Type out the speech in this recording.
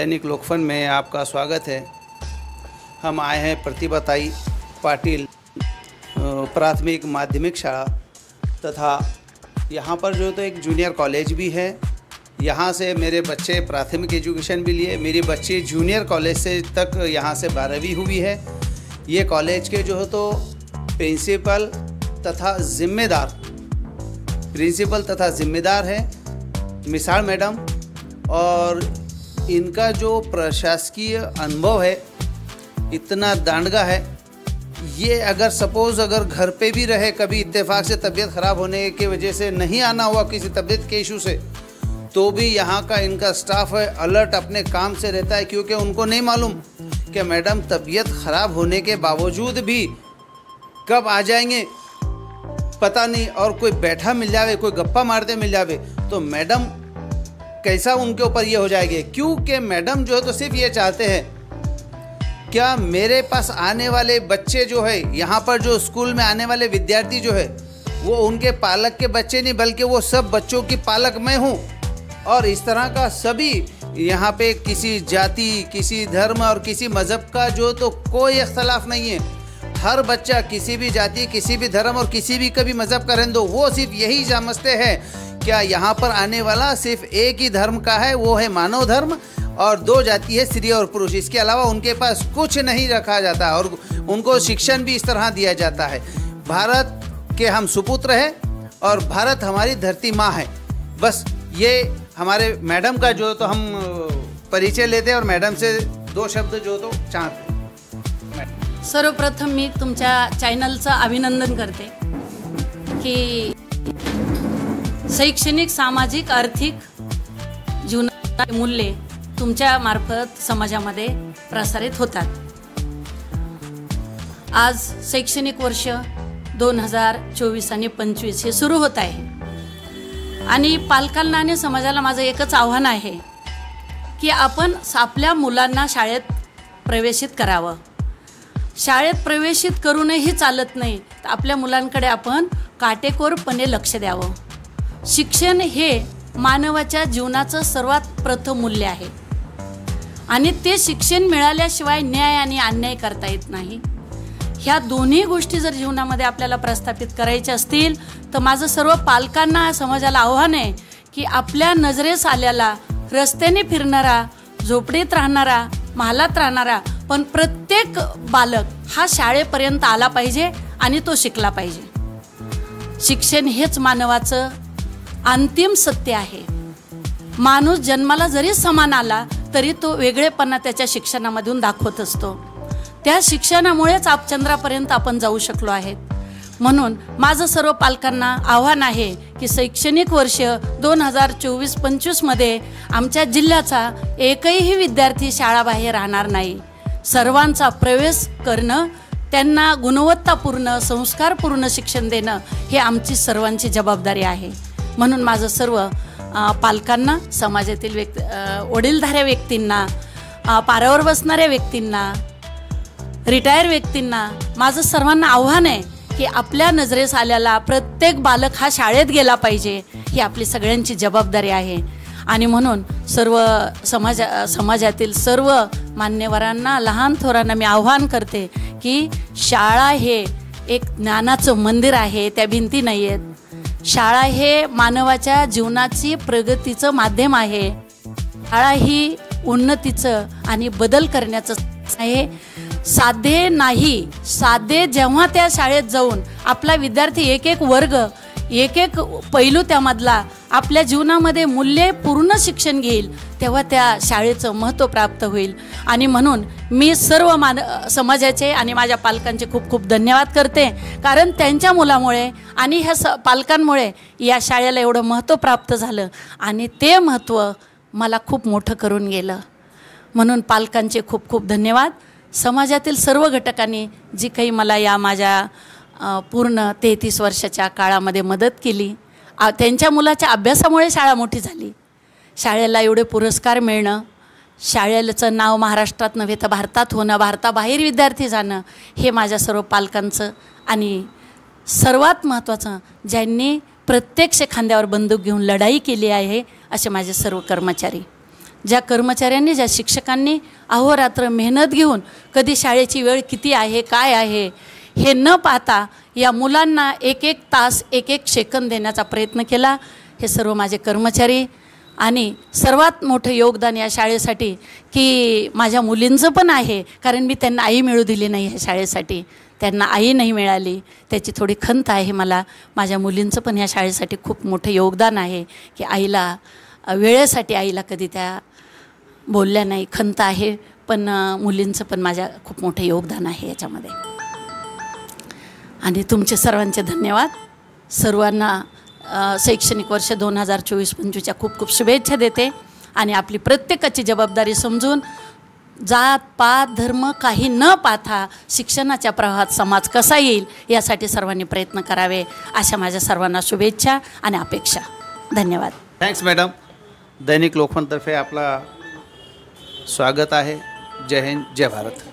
दैनिक लोकफन में आपका स्वागत है। हम आए हैं प्रतिभाताई पाटिल प्राथमिक माध्यमिक शाला तथा यहाँ पर जो तो एक जूनियर कॉलेज भी है। यहाँ से मेरे बच्चे प्राथमिक एजुकेशन भी लिए, मेरी बच्ची जूनियर कॉलेज से तक यहाँ से 12वीं हुई है। ये कॉलेज के जो है तो प्रिंसिपल तथा ज़िम्मेदार है मिसाल मैडम, और इनका जो प्रशासकीय अनुभव है इतना दांडगा है। ये अगर घर पे भी रहे, कभी इत्तेफाक से तबीयत ख़राब होने की वजह से नहीं आना हुआ किसी तबीयत के इशू से, तो भी यहाँ का इनका स्टाफ है अलर्ट अपने काम से रहता है, क्योंकि उनको नहीं मालूम कि मैडम तबीयत ख़राब होने के बावजूद भी कब आ जाएंगे पता नहीं, और कोई बैठा मिल जावे, कोई गप्पा मारते मिल जावे तो मैडम कैसा उनके ऊपर ये हो जाएगी। क्योंकि मैडम जो है तो सिर्फ ये चाहते हैं क्या मेरे पास आने वाले बच्चे जो है, यहाँ पर जो स्कूल में आने वाले विद्यार्थी जो है वो उनके पालक के बच्चे नहीं, बल्कि वो सब बच्चों की पालक मैं हूँ। और इस तरह का सभी यहाँ पे किसी जाति, किसी धर्म और किसी मज़हब का जो तो कोई इख्तलाफ नहीं है। हर बच्चा किसी भी जाति, किसी भी धर्म और किसी भी कभी मज़हब का रहने दो, वो सिर्फ यही समझते हैं क्या यहाँ पर आने वाला सिर्फ एक ही धर्म का है, वो है मानव धर्म, और 2 जाति है स्त्री और पुरुष। इसके अलावा उनके पास कुछ नहीं रखा जाता और उनको शिक्षण भी इस तरह दिया जाता है। भारत के हम सुपुत्र हैं और भारत हमारी धरती माँ है। बस ये हमारे मैडम का जो तो हम परिचय लेते हैं और मैडम से 2 शब्द जो तो चाहते हैं। सर्वप्रथम मी तुमच्या चॅनलचं अभिनंदन करते की शैक्षणिक, सामाजिक, आर्थिक जीवनाची मूल्ये तुमच्या मार्फत समाजामध्ये प्रसारित होतात। आज शैक्षणिक वर्ष 2024 आणि 25 हे सुरू होत आहे आणि पालकांना आणि समाजाला माझं एकच आव्हान आहे की आपण आपल्या मुलांना शाळेत प्रवेशित करावं। शाळेत प्रवेशित करूनही चालत नाही, तर आपल्या मुलांकडे आपण काटेकोरपणे लक्ष द्यावं। शिक्षण हे मानवाच्या जीवनाचं सर्वात प्रथम मूल्य आहे आणि ते शिक्षण मिळाल्याशिवाय न्याय आणि अन्याय करता येत नाही। ह्या दोन्ही गोष्टी जर जीवनामध्ये आपल्याला प्रस्थापित करायच्या असतील तर माझं सर्व पालकांना, समाजाला आव्हान आहे की आपल्या नजरेस आल्याला, रस्त्याने फिरणारा, झोपडीत राहणारा, महालात राहणारा पण प्रत्येक बालक हा शाळेपर्यंत आला पाहिजे आणि तो शिकला पाहिजे। शिक्षण हेच मानवाचं अंतिम सत्य आहे। माणूस जन्माला जरी समान आला तरी तो वेगळेपणा त्याच्या शिक्षणामधून दाखवत असतो। त्या शिक्षणामुळेच चंद्रापर्यंत आपण जाऊ शकलो आहेत। म्हणून माझं सर्व पालकांना आव्हान आहे की शैक्षणिक वर्ष 2024-25 मध्ये आमच्या जिल्ह्याचा एकही विद्यार्थी शाळाबाहेर राहणार नाही। सर्वांचा प्रवेश करणं, त्यांना गुणवत्तापूर्ण, संस्कारपूर्ण शिक्षण देणं हे आमची सर्वांची जबाबदारी आहे। म्हणून माझं सर्व पालकांना, समाजातील वडीलधाऱ्या व्यक्तींना, पारावर बसणाऱ्या व्यक्तींना, रिटायर व्यक्तींना माझं सर्वांना आव्हान आहे की आपल्या नजरेस आल्याला प्रत्येक बालक हा शाळेत गेला पाहिजे, ही आपली सगळ्यांची जबाबदारी आहे। आणि म्हणून सर्व समाजातील सर्व मान्यवरांना, लहान थोरांना मी आव्हान करते की शाळा हे एक ज्ञानाचं मंदिर आहे, त्या भिंती नाही आहेत। शाळा हे मानवाच्या जीवनाची प्रगतीचं माध्यम आहे। शाळा ही उन्नतीचं आणि बदल करण्याचं आहे। साधे नाही, साधे जेव्हा त्या शाळेत जाऊन आपला विद्यार्थी एक वर्ग, एक पैलू त्यामधला आपल्या जीवनामध्ये मूल्यपूर्ण शिक्षण घेईल, तेव्हा त्या शाळेचं महत्त्व प्राप्त होईल। आणि म्हणून मी सर्व समाजाचे आणि माझ्या पालकांचे खूप खूप धन्यवाद करते, कारण त्यांच्या मुलामुळे आणि ह्या पालकांमुळे या शाळेला एवढं महत्त्व प्राप्त झालं आणि ते महत्त्व मला खूप मोठं करून गेलं। म्हणून पालकांचे खूप खूप धन्यवाद। समाजातील सर्व घटकांनी जी काही मला या माझ्या पूर्ण 33 वर्षाच्या काळामध्ये मदत केली, त्यांच्या मुलाच्या अभ्यासामुळे शाळा मोठी झाली। शाळेला एवढे पुरस्कार मिळणं, शाळेचं नाव महाराष्ट्रात नव्हे तर भारतात होणं, भारताबाहेर विद्यार्थी जाणं, हे माझ्या सर्व पालकांचं आणि सर्वात महत्त्वाचं ज्यांनी प्रत्यक्ष खांद्यावर बंदूक घेऊन लढाई केली आहे असे माझे सर्व कर्मचारी। ज्या कर्मचाऱ्यांनी, ज्या शिक्षकांनी अहोरात्र मेहनत घेऊन कधी शाळेची वेळ किती आहे, काय आहे हे न पाहता या मुलांना एक एक तास, एक एक सेकंद देण्याचा प्रयत्न केला. हे सर्व माझे कर्मचारी. आणि सर्वात मोठं योगदान या शाळेसाठी की माझ्या मुलींचं पण आहे, कारण मी त्यांना आई मिळू दिली नाही ह्या शाळेसाठी. त्यांना आई नाही मिळाली, त्याची थोडी खंत आहे मला. माझ्या मुलींचं पण ह्या शाळेसाठी खूप मोठं योगदान आहे की आईला वेळेसाठी आईला कधी त्या बोलल्या नाही, खंत आहे. पण मुलींचं पण माझ्या खूप मोठं योगदान आहे याच्यामध्ये. आणि तुमचे सर्वांचे धन्यवाद. सर्वांना शैक्षणिक वर्ष 2024-25च्या खूप खूप शुभेच्छा देते. आणि आपली प्रत्येकाची जबाबदारी समजून जात पात धर्म काही न पाहता शिक्षणाच्या प्रवाहात समाज कसा येईल यासाठी सर्वांनी प्रयत्न करावे, अशा माझ्या सर्वांना शुभेच्छा आणि अपेक्षा. धन्यवाद. Thanks madam. दैनिक लोकमततर्फे आपला स्वागत आहे. जय हिंद, जय भारत.